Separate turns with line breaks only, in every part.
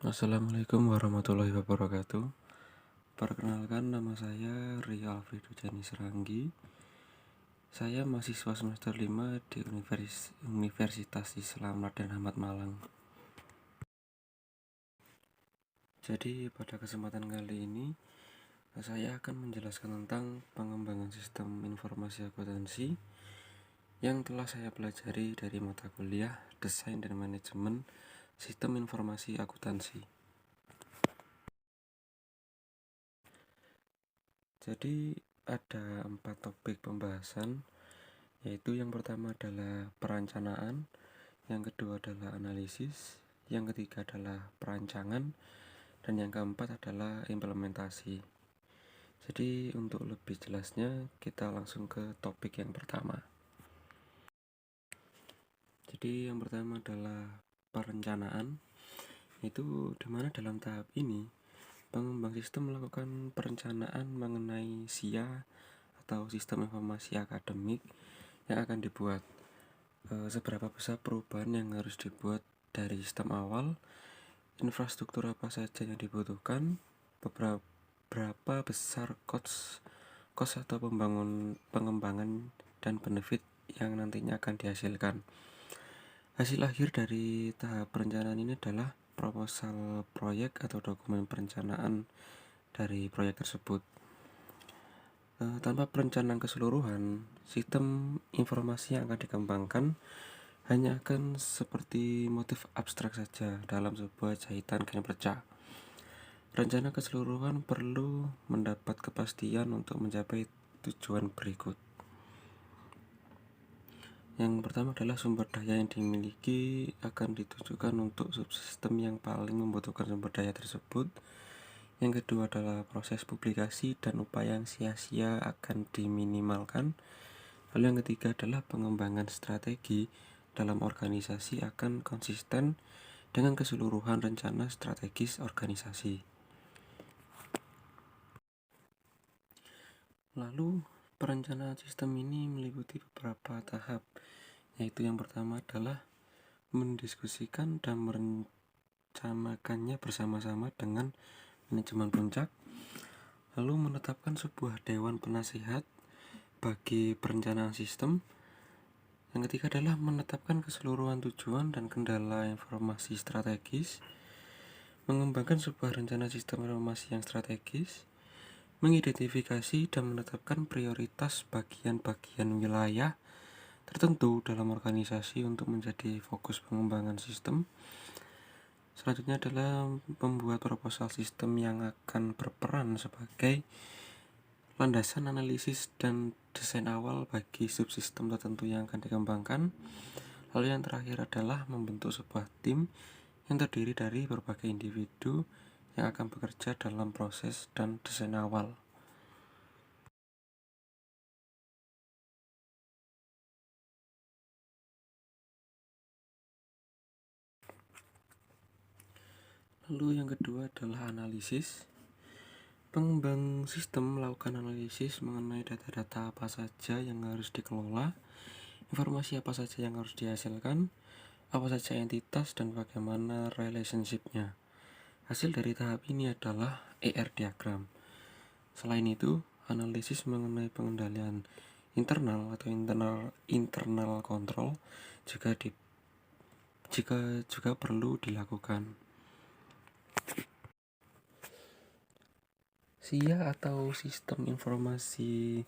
Assalamualaikum warahmatullahi wabarakatuh. Perkenalkan, nama saya Rio Alfredo Jani Seranggi. Saya mahasiswa semester 5 di Universitas Islam Raden Ahmad Malang. Jadi pada kesempatan kali ini saya akan menjelaskan tentang pengembangan sistem informasi akuntansi yang telah saya pelajari dari mata kuliah Desain dan Manajemen Sistem Informasi Akuntansi. Jadi ada 4 topik pembahasan, yaitu yang pertama adalah perencanaan, yang kedua adalah analisis, yang ketiga adalah perancangan, dan yang keempat adalah implementasi. Jadi untuk lebih jelasnya kita langsung ke topik yang pertama. Jadi yang pertama adalah perencanaan, itu dimana dalam tahap ini pengembang sistem melakukan perencanaan mengenai SIA atau sistem informasi akademik yang akan dibuat. Seberapa besar perubahan yang harus dibuat dari sistem awal, infrastruktur apa saja yang dibutuhkan, berapa besar cost atau pengembangan dan benefit yang nantinya akan dihasilkan. Hasil akhir dari tahap perencanaan ini adalah proposal proyek atau dokumen perencanaan dari proyek tersebut. Tanpa perencanaan keseluruhan, sistem informasi yang akan dikembangkan hanya akan seperti motif abstrak saja dalam sebuah jahitan kain perca. Rencana keseluruhan perlu mendapat kepastian untuk mencapai tujuan berikut. Yang pertama adalah sumber daya yang dimiliki akan ditujukan untuk subsistem yang paling membutuhkan sumber daya tersebut. Yang kedua adalah proses publikasi dan upaya yang sia-sia akan diminimalkan. Lalu yang ketiga adalah pengembangan strategi dalam organisasi akan konsisten dengan keseluruhan rencana strategis organisasi. Lalu perencanaan sistem ini meliputi beberapa tahap, yaitu yang pertama adalah mendiskusikan dan merencanakannya bersama-sama dengan manajemen puncak, lalu menetapkan sebuah dewan penasihat bagi perencanaan sistem. Yang ketiga adalah menetapkan keseluruhan tujuan dan kendala informasi strategis, mengembangkan sebuah rencana sistem informasi yang strategis, mengidentifikasi dan menetapkan prioritas bagian-bagian wilayah tertentu dalam organisasi untuk menjadi fokus pengembangan sistem. Selanjutnya adalah membuat proposal sistem yang akan berperan sebagai landasan analisis dan desain awal bagi subsistem tertentu yang akan dikembangkan. Lalu yang terakhir adalah membentuk sebuah tim yang terdiri dari berbagai individu yang akan bekerja dalam proses dan desain awal. Lalu yang kedua adalah analisis. Pengembang sistem melakukan analisis mengenai data-data apa saja yang harus dikelola, informasi apa saja yang harus dihasilkan, apa saja entitas, dan bagaimana relationship-nya. Hasil dari tahap ini adalah ER diagram. Selain itu, analisis mengenai pengendalian internal atau internal control juga perlu dilakukan. SIA atau Sistem Informasi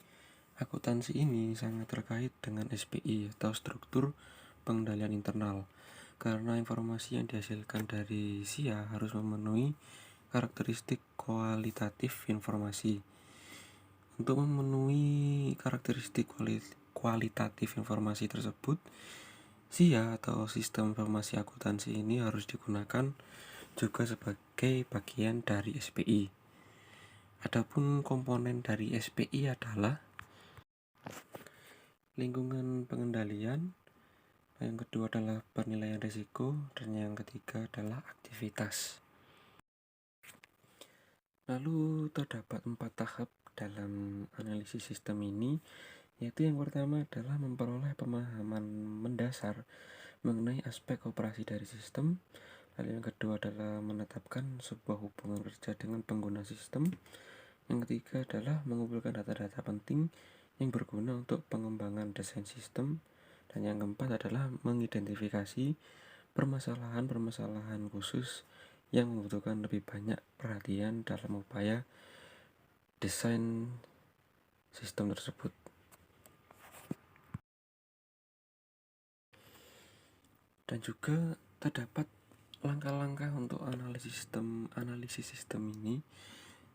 Akuntansi ini sangat terkait dengan SPI atau struktur pengendalian internal, karena informasi yang dihasilkan dari SIA harus memenuhi karakteristik kualitatif informasi. Untuk memenuhi karakteristik kualitatif informasi tersebut, SIA atau Sistem Informasi Akuntansi ini harus digunakan juga sebagai bagian dari SPI. Adapun komponen dari SPI adalah lingkungan pengendalian, yang kedua adalah penilaian risiko, dan yang ketiga adalah aktivitas. Lalu terdapat 4 tahap dalam analisis sistem ini, yaitu yang pertama adalah memperoleh pemahaman mendasar mengenai aspek operasi dari sistem, Lalu yang kedua adalah menetapkan sebuah hubungan kerja dengan pengguna sistem. Yang ketiga adalah mengumpulkan data-data penting yang berguna untuk pengembangan desain sistem. Dan yang keempat adalah mengidentifikasi permasalahan-permasalahan khusus yang membutuhkan lebih banyak perhatian dalam upaya desain sistem tersebut. Dan juga terdapat langkah-langkah untuk analisis sistem ini,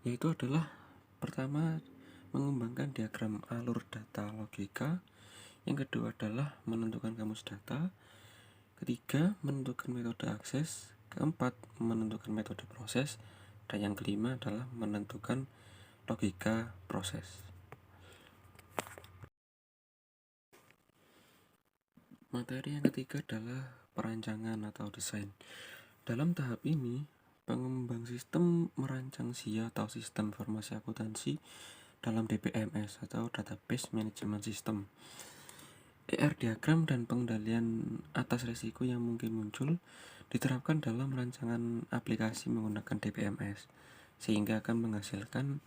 yaitu adalah pertama mengembangkan diagram alur data logika, yang kedua adalah menentukan kamus data, ketiga menentukan metode akses, keempat menentukan metode proses, dan yang kelima adalah menentukan logika proses. Materi yang ketiga adalah perancangan atau desain. Dalam tahap ini, pengembang sistem merancang SIA atau sistem informasi akuntansi dalam DBMS atau Database Management System. ER diagram dan pengendalian atas risiko yang mungkin muncul diterapkan dalam rancangan aplikasi menggunakan DBMS, sehingga akan menghasilkan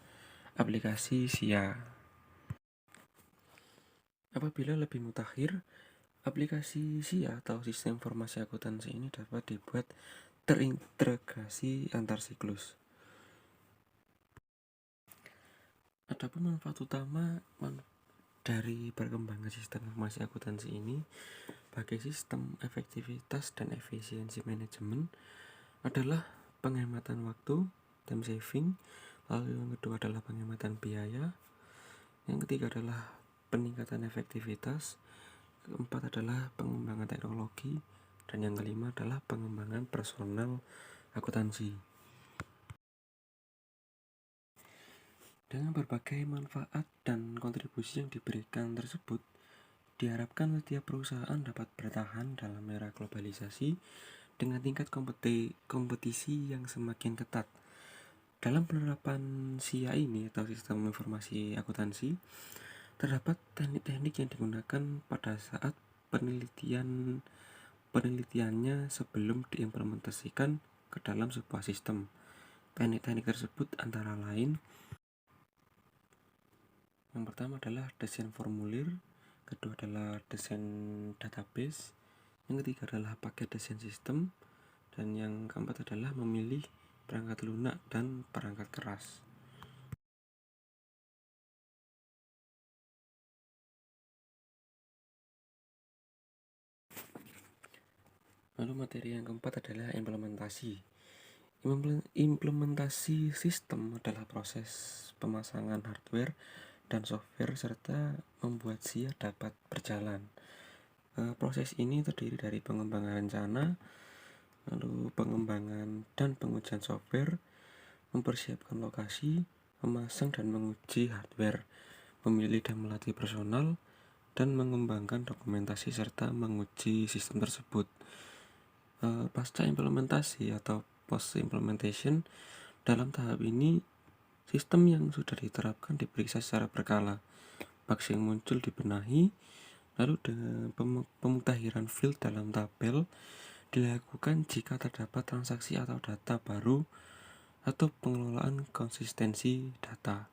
aplikasi SIA. Apabila lebih mutakhir, aplikasi SIA atau sistem informasi akuntansi ini dapat dibuat terintegrasi antar siklus. Adapun manfaat utama dari perkembangan sistem informasi akuntansi ini bagi sistem efektivitas dan efisiensi manajemen adalah penghematan waktu, time saving, lalu yang kedua adalah penghematan biaya, yang ketiga adalah peningkatan efektivitas, keempat adalah pengembangan teknologi, dan yang kelima adalah pengembangan personal akuntansi. Dengan berbagai manfaat dan kontribusi yang diberikan tersebut, diharapkan setiap perusahaan dapat bertahan dalam era globalisasi dengan tingkat kompetisi yang semakin ketat. Dalam penerapan SIA ini atau sistem informasi akuntansi, terdapat teknik-teknik yang digunakan pada saat penelitiannya sebelum diimplementasikan ke dalam sebuah sistem. Teknik-teknik tersebut antara lain, yang pertama adalah desain formulir, kedua adalah desain database, yang ketiga adalah paket desain sistem, dan yang keempat adalah memilih perangkat lunak dan perangkat keras. Lalu materi yang keempat adalah implementasi. Implementasi sistem adalah proses pemasangan hardware dan software serta membuat SIA dapat berjalan. Proses ini terdiri dari pengembangan rencana, lalu pengembangan dan pengujian software, mempersiapkan lokasi, memasang dan menguji hardware, memilih dan melatih personal, dan mengembangkan dokumentasi serta menguji sistem tersebut. Pasca implementasi atau post implementation, dalam tahap ini sistem yang sudah diterapkan diperiksa secara berkala, bugs yang muncul dibenahi, lalu dengan pemutahiran field dalam tabel dilakukan jika terdapat transaksi atau data baru atau pengelolaan konsistensi data.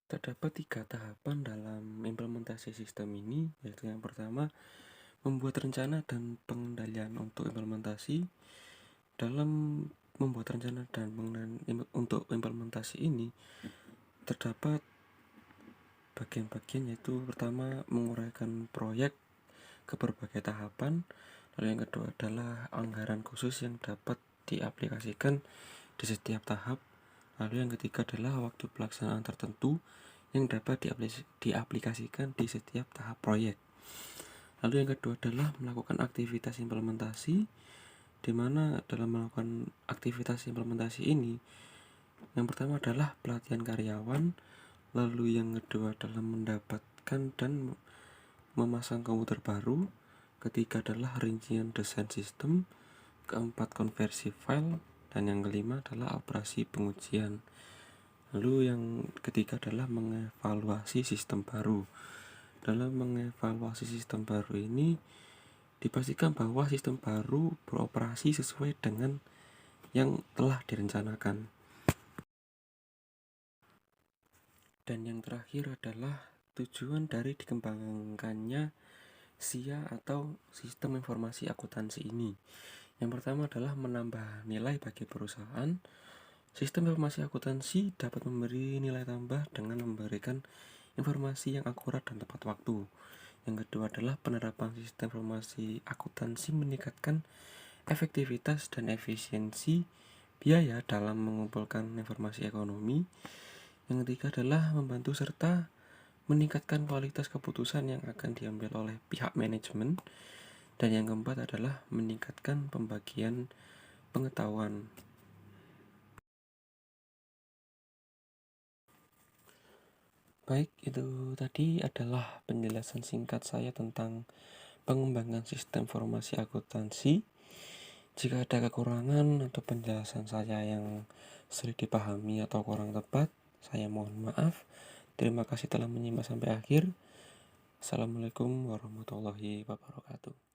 Terdapat 3 tahapan dalam implementasi sistem ini, yaitu yang pertama membuat rencana dan pengendalian untuk implementasi. Dalam membuat rencana dan untuk implementasi ini terdapat bagian-bagian, yaitu pertama menguraikan proyek ke berbagai tahapan, lalu yang kedua adalah anggaran khusus yang dapat diaplikasikan di setiap tahap, lalu yang ketiga adalah waktu pelaksanaan tertentu yang dapat diaplikasikan di setiap tahap proyek. Lalu yang kedua adalah melakukan aktivitas implementasi, di mana dalam melakukan aktivitas implementasi ini, yang pertama adalah pelatihan karyawan, lalu yang kedua adalah mendapatkan dan memasang komputer baru, ketiga adalah rincian desain sistem, keempat konversi file, dan yang kelima adalah operasi pengujian. Lalu yang ketiga adalah mengevaluasi sistem baru. Dalam mengevaluasi sistem baru ini dipastikan bahwa sistem baru beroperasi sesuai dengan yang telah direncanakan. Dan yang terakhir adalah tujuan dari dikembangkannya SIA atau Sistem Informasi Akuntansi ini. Yang pertama adalah menambah nilai bagi perusahaan. Sistem informasi akuntansi dapat memberi nilai tambah dengan memberikan informasi yang akurat dan tepat waktu. Yang kedua adalah penerapan sistem informasi akuntansi meningkatkan efektivitas dan efisiensi biaya dalam mengumpulkan informasi ekonomi. Yang ketiga adalah membantu serta meningkatkan kualitas keputusan yang akan diambil oleh pihak manajemen. Dan yang keempat adalah meningkatkan pembagian pengetahuan. Baik, itu tadi adalah penjelasan singkat saya tentang pengembangan sistem informasi akuntansi. Jika ada kekurangan atau penjelasan saya yang sulit dipahami atau kurang tepat, saya mohon maaf. Terima kasih telah menyimak sampai akhir. Assalamualaikum warahmatullahi wabarakatuh.